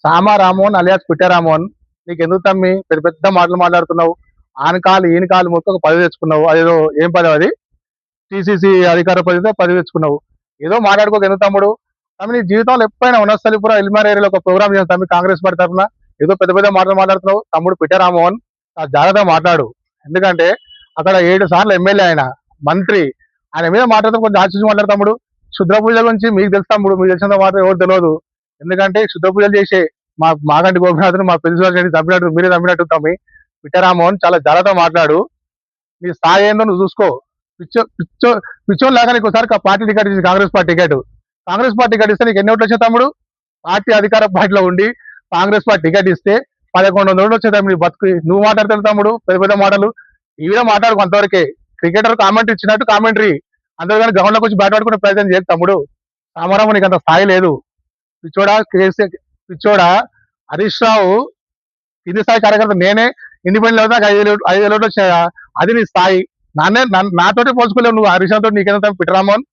సామా Ramohan alias పిట్ట రామోహన్, నీకు ఎందుకు తమ్మి పెద్ద పెద్ద మాటలు మాట్లాడుతున్నావు? ఆనకాలు ఈనకాలు మొత్తం ఒక పదవి తెచ్చుకున్నావు. అదేదో ఏం పదవి అది? టీసీసీ అధికార పదవితో పదవి తెచ్చుకున్నావు. ఏదో మాట్లాడుకోక ఎందుకు తమ్ముడు? తమ్మి నీ జీవితంలో ఎప్పుడైనా ఉన్నస్థలిపురం ఎల్మార్ ఏరియాలో ఒక ప్రోగ్రామ్ చేసిన తమ్మి కాంగ్రెస్ పార్టీ తరఫున ఏదో పెద్ద పెద్ద మాటలు మాట్లాడుతున్నావు. తమ్ముడు పిట్ట రామోహన్ ఆ జాగ్రత్తగా మాట్లాడు. ఎందుకంటే అక్కడ 7 సార్లు ఎమ్మెల్యే ఆయన, మంత్రి, ఆయన మీద మాట్లాడితే కొంచెం ఆశించి మాట్లాడు తమ్ముడు. క్షుద్ర పూజల గురించి మీకు తెలుసు తమ్ముడు, మీకు తెలిసినంత మాత్రం ఎవరు తెలియదు. ఎందుకంటే క్షుద్ర పూజలు చేసే మాగంటి గోపినాథ్ని మా పెద్ద చంపినట్టు మీరే చంపినట్టు తమ్మి పిట్ట రామోహన్ చాలా జాగ్రత్తగా మాట్లాడు. నీ స్థాయి ఏందో నువ్వు చూసుకో. పిచ్చో పిచ్చో పిచ్చోని లాగా నీకు ఒకసారి పార్టీ టికెట్ ఇచ్చి కాంగ్రెస్ పార్టీ టికెట్ ఇస్తే నీకు ఎన్ని ఓట్లు వచ్చాయి తమ్ముడు? పార్టీ అధికార పార్టీలో ఉండి కాంగ్రెస్ పార్టీ టికెట్ ఇస్తే 1100 ఓట్లు వచ్చాయి తమ్ముడు. నీ బతుకు నువ్వు మాట్లాడతావు తమ్ముడు పెద్ద పెద్ద మాటలు. టీవీలో మాట్లాడు కొంతవరకే, క్రికెటర్ కామెంట్ ఇచ్చినట్టు కామెంటరీ, అందరూ కానీ గ్రౌండ్ లోకి వచ్చి బ్యాట్ పట్టుకునే ప్రయత్నం చేయదు తమ్ముడు. రామారావు నీకు అంత స్థాయి లేదు. పిచ్చోడా పిచ్చోడా. హరీష్ రావు కింది స్థాయి కార్యకర్త, నేనే ఇండిపెండెంట్ అవుతా 5,000 ఓట్లు వచ్చాయా? అది నీ స్థాయి. నాతోటి పోల్చుకోలేవు నువ్వు. హరీష్ రావుతో నీకేంత పిట్ట రామోహన్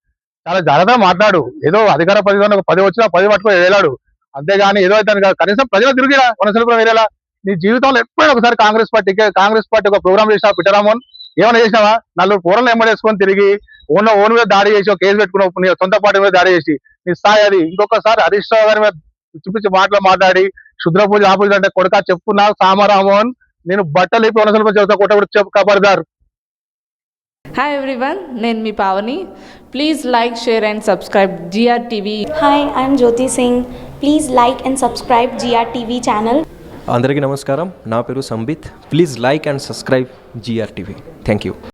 చాలా జాగ్రత్తగా మాట్లాడు. ఏదో అధికార పదవి ఒక 10 వచ్చినా 10 పట్టుకొని వేలాడు, అంతేగాని ఏదో అయితే కాదు. కనీసం ప్రజలు తిరిగిరా వనసలిపురం వేరేలా. నీ జీవితంలో ఎప్పుడైనా ఒకసారి కాంగ్రెస్ పార్టీ ఒక ప్రోగ్రామ్ చేసినావు పిట్ట రామోహన్? ఏమైనా చేసినావా? 4 పూరలు ఎమ్మడేసుకొని తిరిగి ఓన్ మీద దాడి చేసి ఒక కేసు పెట్టుకున్నావు, నీ సొంత పార్టీ మీద దాడి చేసి. నీ స్థాయి అది. ఇంకొకసారి హరీష్ రావు గారి మీద పిచ్చి పిచ్చి మాటలు మాట్లాడి క్షుద్ర పూజ ఆపూజ అంటే కొడుక చెప్పున్నా సామా రామోహన్, నేను బట్టలు ఇప్పి వనసలిపురం చెబుతా కొట్ట చెప్పు ఖబర్దార్. హాయ్ ఎవ్రీవన్, నేను మీ Pavani. Please like, share and subscribe GRTV. Hi, I'm Jyoti Singh. Please like and subscribe GRTV channel. అందరికీ నమస్కారం, నా పేరు Sambit. Please like and subscribe GRTV. Thank you.